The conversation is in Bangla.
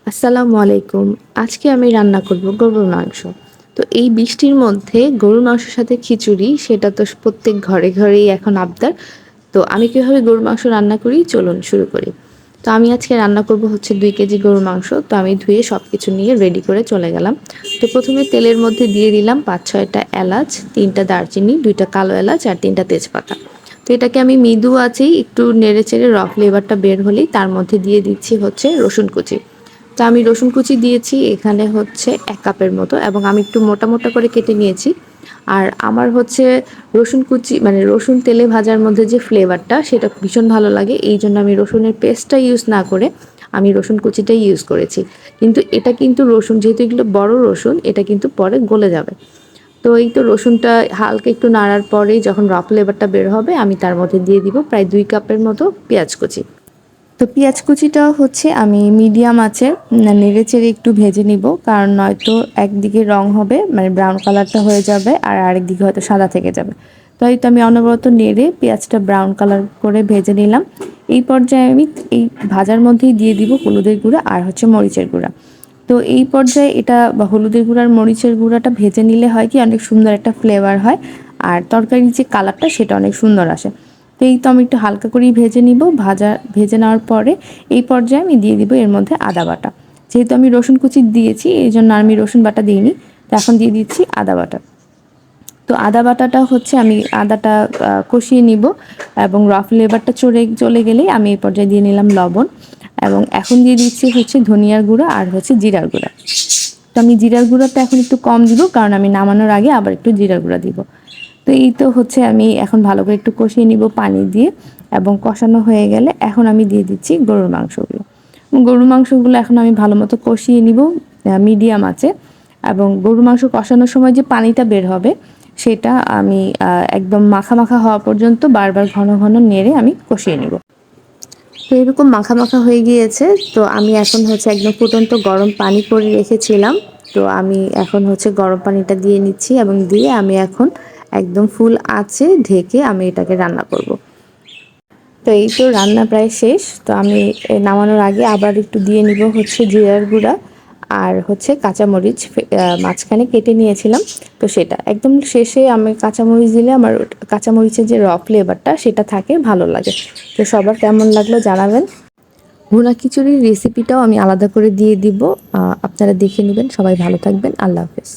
আসসালামু আলাইকুম। আজকে আমি রান্না করব গরুর মাংস। তো এই বৃষ্টির মধ্যে গরুর মাংসের সাথে খিচুড়ি সেটা তো প্রত্যেক ঘরে ঘরেই এখন আবদার। তো আমি কিভাবে গরুর মাংস রান্না করি চলুন শুরু করি। তো আমি আজকে রান্না করব হচ্ছে 2 কেজি গরুর মাংস। তো আমি ধুয়ে সবকিছু নিয়ে রেডি করে চলে গেলাম। তো প্রথমে তেলের মধ্যে দিয়ে দিলাম 5-6টা এলাচ, 3টা দারচিনি, 2টা কালো এলাচ আর 3টা তেজপাতা। তো এটাকে আমি মৃদু আঁচেই একটু নেড়েচেড়ে ফ্লেভারটা বের হলেই তার মধ্যে দিয়ে দিচ্ছি হচ্ছে রসুন কুচি। তো আমি রসুন কুচি দিয়েছি এখানে হচ্ছে 1 কাপের মতো এবং আমি একটু মোটা মোটা করে কেটে নিয়েছি। আর আমার হচ্ছে রসুন কুচি মানে রসুন তেলে ভাজার মধ্যে যে ফ্লেভারটা সেটা ভীষণ ভালো লাগে, এই জন্য আমি রসুনের পেস্টটা ইউজ না করে আমি রসুন কুচিটাই ইউজ করেছি। কিন্তু এটা কিন্তু রসুন যেহেতু এগুলো বড় রসুন, এটা কিন্তু পরে গলে যাবে। তো এই তো রসুনটা হালকা একটু নাড়ার পরেই যখন র ফ্লেভারটা বের হবে আমি তার মধ্যে দিয়ে দিব প্রায় 2 কাপের মতো পেঁয়াজ কুচি। তো পেঁয়াজ কুচিটা হচ্ছে আমি মিডিয়াম আঁচে নেড়েচেড়ে একটু ভেজে নিব, কারণ নয়তো একদিকে রং হবে মানে ব্রাউন কালারটা হয়ে যাবে আর আরেকদিকে হয়তো সাদা থেকে যাবে। তো এই তো আমি অনবরত নেড়ে পেঁয়াজটা ব্রাউন কালার করে ভেজে নিলাম। এই পর্যায়ে আমি এই ভাজার মধ্যেই দিয়ে দিব হলুদের গুঁড়া আর হচ্ছে মরিচের গুঁড়া। তো এই পর্যায়ে এটা বা হলুদের গুঁড়ার মরিচের গুঁড়াটা ভেজে নিলে হয় কি অনেক সুন্দর একটা ফ্লেভার হয়, আর তরকারির যে কালারটা সেটা অনেক সুন্দর আসে। তো এই তো আমি একটু হালকা করেই ভেজে নিব। ভেজে নেওয়ার পরে এই পর্যায়ে আমি দিয়ে দিব এর মধ্যে আদা বাটা। যেহেতু আমি রসুন কুচি দিয়েছি এই জন্য আমি রসুন বাটা দিইনি। তো এখন দিয়ে দিচ্ছি আদা বাটা। তো আদা বাটাটা হচ্ছে আমি আদাটা কষিয়ে নিব এবং ফ্লেভারটা চলে গেলেই আমি এই পর্যায়ে দিয়ে নিলাম লবণ এবং এখন দিয়ে দিচ্ছি হচ্ছে ধনিয়ার গুঁড়া আর হচ্ছে জিরার গুঁড়া। তো আমি জিরার গুঁড়াটা এখন একটু কম দিব, কারণ আমি নামানোর আগে আবার একটু জিরার গুঁড়া দিব। তো এই তো হচ্ছে আমি এখন ভালো করে একটু কষিয়ে নিব পানি দিয়ে, এবং কষানো হয়ে গেলে এখন আমি দিয়ে দিচ্ছি গরুর মাংসগুলো। গরুর মাংসগুলো এখন আমি ভালো মতো কষিয়ে নিব মিডিয়াম আঁচে, এবং গরুর মাংস কষানোর সময় যে পানিটা বের হবে সেটা আমি একদম মাখা মাখা হওয়া পর্যন্ত বারবার ঘন ঘন নেড়ে আমি কষিয়ে নিব। তো এরকম মাখা মাখা হয়ে গিয়েছে। তো আমি এখন হচ্ছে একদম ফুটন্ত গরম পানি করে রেখেছিলাম। তো আমি এখন হচ্ছে গরম পানিটা দিয়ে নিচ্ছি এবং দিয়ে আমি এখন একদম ফুল আঁচে ঢেকে আমি এটাকে রান্না করব। তো এই তো রান্না প্রায় শেষ। তো আমি নামানোর আগে আবার একটু দিয়ে নিব হচ্ছে জিরার গুঁড়া আর হচ্ছে কাঁচামরিচ মাঝখানে কেটে নিয়েছিলাম। তো সেটা একদম শেষে আমি কাঁচামরিচ দিলে আমার কাঁচামরিচের যে ফ্লেভারটা সেটা থাকে, ভালো লাগে। তো সবার কেমন লাগলো জানাবেন। ভুনা খিচুড়ির রেসিপিটাও আমি আলাদা করে দিয়ে দিব, আপনারা দেখে নেবেন। সবাই ভালো থাকবেন। আল্লাহ হাফেজ।